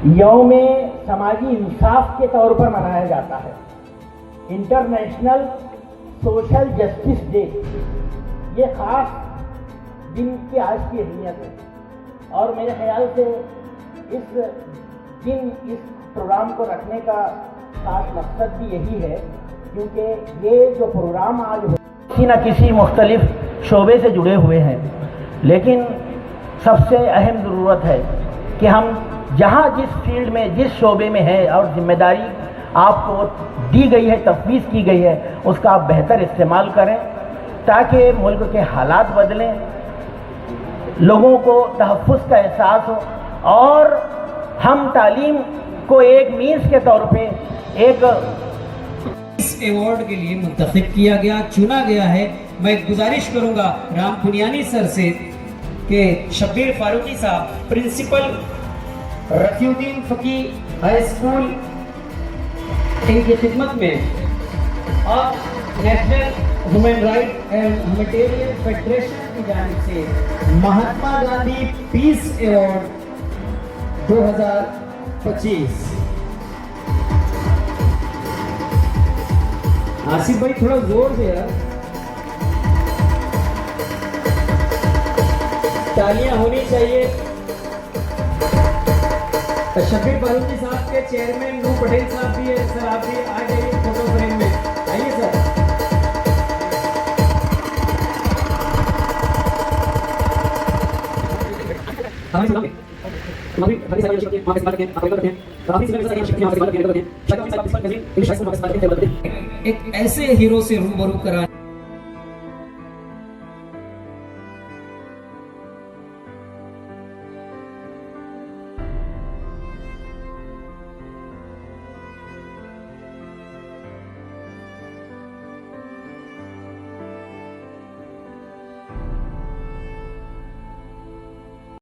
यौम समाजी इंसाफ के तौर पर मनाया जाता है। इंटरनेशनल सोशल जस्टिस डे, ये खास दिन की आज की अहमियत है और मेरे ख्याल से इस दिन इस प्रोग्राम को रखने का खास मकसद भी यही है, क्योंकि ये जो प्रोग्राम आज किसी न किसी मुख्तलिफ शोबे से जुड़े हुए हैं, लेकिन सबसे अहम ज़रूरत है कि हम जहाँ जिस फील्ड में जिस शोबे में है और जिम्मेदारी आपको दी गई है, तफवीज़ की गई है, उसका आप बेहतर इस्तेमाल करें ताकि मुल्क के हालात बदलें, लोगों को तहफ़्फ़ुज़ का एहसास हो और हम तालीम को एक मीन्स के तौर पे एक इस अवार्ड के लिए मुंतखब किया गया, चुना गया है। मैं गुजारिश करूंगा राम पुनियानी सर से कि शब्बीर फारूकी साहब प्रिंसिपल रफीउद्दीन फकी हाई स्कूल इनकी खिदमत में और national human right and humanitarian federation की जानिब से महात्मा गांधी पीस अवार्ड 2025। आसिफ भाई थोड़ा जोर से यार, तालियां होनी चाहिए। शब्बीर फारूकी साहब के चेयरमैन नूर पटेल साहब भी है। सर आप भी आ जाइए फोटो फ्रेम में, आइए सर। एक ऐसे हीरो से रूबरू करा